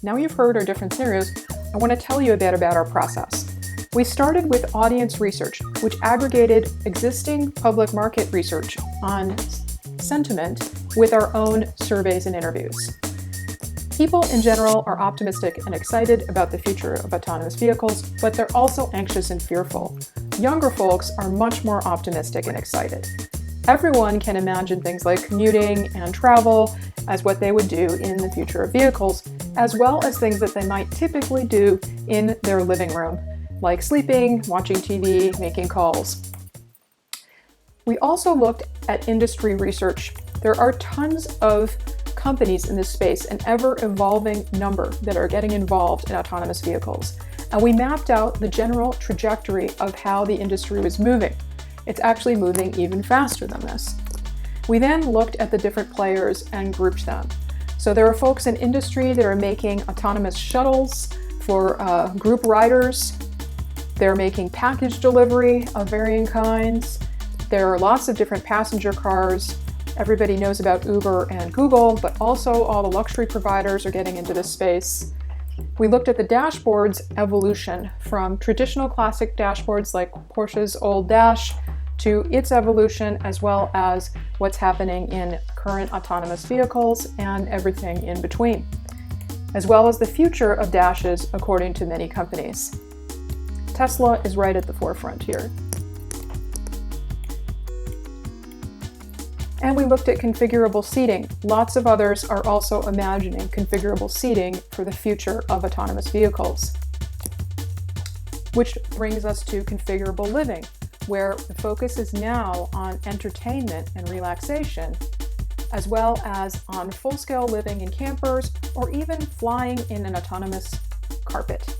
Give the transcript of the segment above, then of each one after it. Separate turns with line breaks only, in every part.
Now you've heard our different scenarios, I want to tell you a bit about our process. We started with audience research, which aggregated existing public market research on sentiment with our own surveys and interviews. People in general are optimistic and excited about the future of autonomous vehicles, but they're also anxious and fearful. Younger folks are much more optimistic and excited. Everyone can imagine things like commuting and travel as what they would do in the future of vehicles, as well as things that they might typically do in their living room, like sleeping, watching TV, making calls. We also looked at industry research. There are tons of companies in this space, an ever-evolving number that are getting involved in autonomous vehicles. And we mapped out the general trajectory of how the industry was moving. It's actually moving even faster than this. We then looked at the different players and grouped them. So there are folks in industry that are making autonomous shuttles for group riders. They're making package delivery of varying kinds. There are lots of different passenger cars. Everybody knows about Uber and Google, but also all the luxury providers are getting into this space. We looked at the dashboard's evolution from traditional classic dashboards like Porsche's old Dash to its evolution, as well as what's happening in current autonomous vehicles and everything in between, as well as the future of dashes according to many companies. Tesla is right at the forefront here. And we looked at configurable seating. Lots of others are also imagining configurable seating for the future of autonomous vehicles. Which brings us to configurable living, where the focus is now on entertainment and relaxation, as well as on full-scale living in campers or even flying in an autonomous carpet.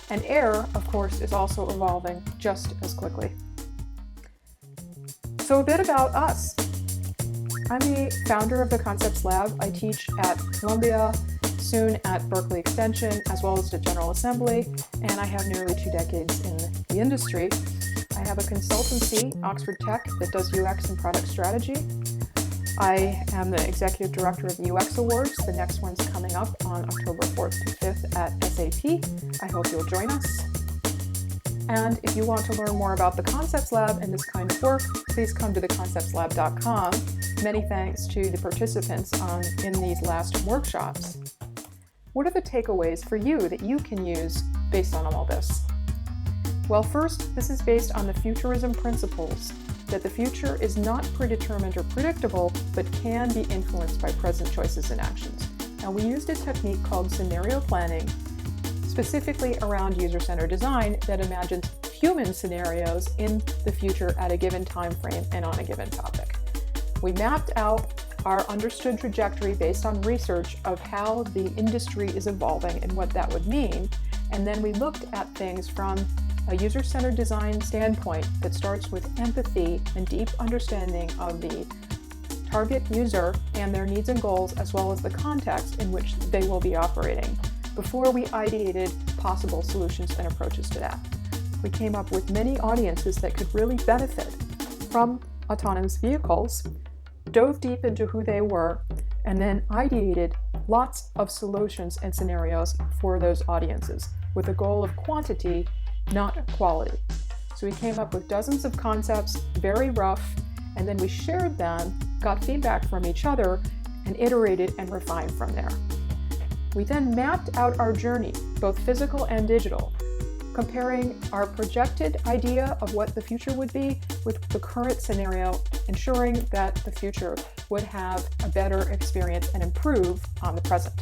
And air, of course, is also evolving just as quickly. So a bit about us. I'm the founder of the Concepts Lab. I teach at Columbia, soon at Berkeley Extension, as well as the General Assembly, and I have nearly 2 decades in the industry. I have a consultancy, Oxford Tech, that does UX and product strategy. I am the executive director of the UX Awards. The next one's coming up on October 4th to 5th at SAP. I hope you'll join us. And if you want to learn more about the Concepts Lab and this kind of work, please come to ConceptsLab.com. Many thanks to the participants in these last workshops. What are the takeaways for you that you can use based on all this? Well, first, this is based on the futurism principles, that the future is not predetermined or predictable, but can be influenced by present choices and actions. And we used a technique called scenario planning, specifically around user-centered design that imagines human scenarios in the future at a given time frame and on a given topic. We mapped out our understood trajectory based on research of how the industry is evolving and what that would mean, and then we looked at things from a user-centered design standpoint that starts with empathy and deep understanding of the target user and their needs and goals, as well as the context in which they will be operating, before we ideated possible solutions and approaches to that. We came up with many audiences that could really benefit from autonomous vehicles, dove deep into who they were, and then ideated lots of solutions and scenarios for those audiences with a goal of quantity, not quality. So we came up with dozens of concepts, very rough, and then we shared them, got feedback from each other, and iterated and refined from there. We then mapped out our journey, both physical and digital, comparing our projected idea of what the future would be with the current scenario, ensuring that the future would have a better experience and improve on the present.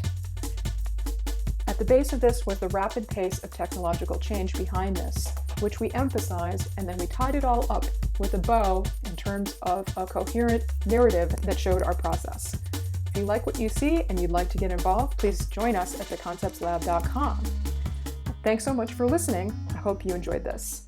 At the base of this was the rapid pace of technological change behind this, which we emphasized, and then we tied it all up with a bow in terms of a coherent narrative that showed our process. If you like what you see and you'd like to get involved, please join us at ConceptsLab.com. Thanks so much for listening. I hope you enjoyed this.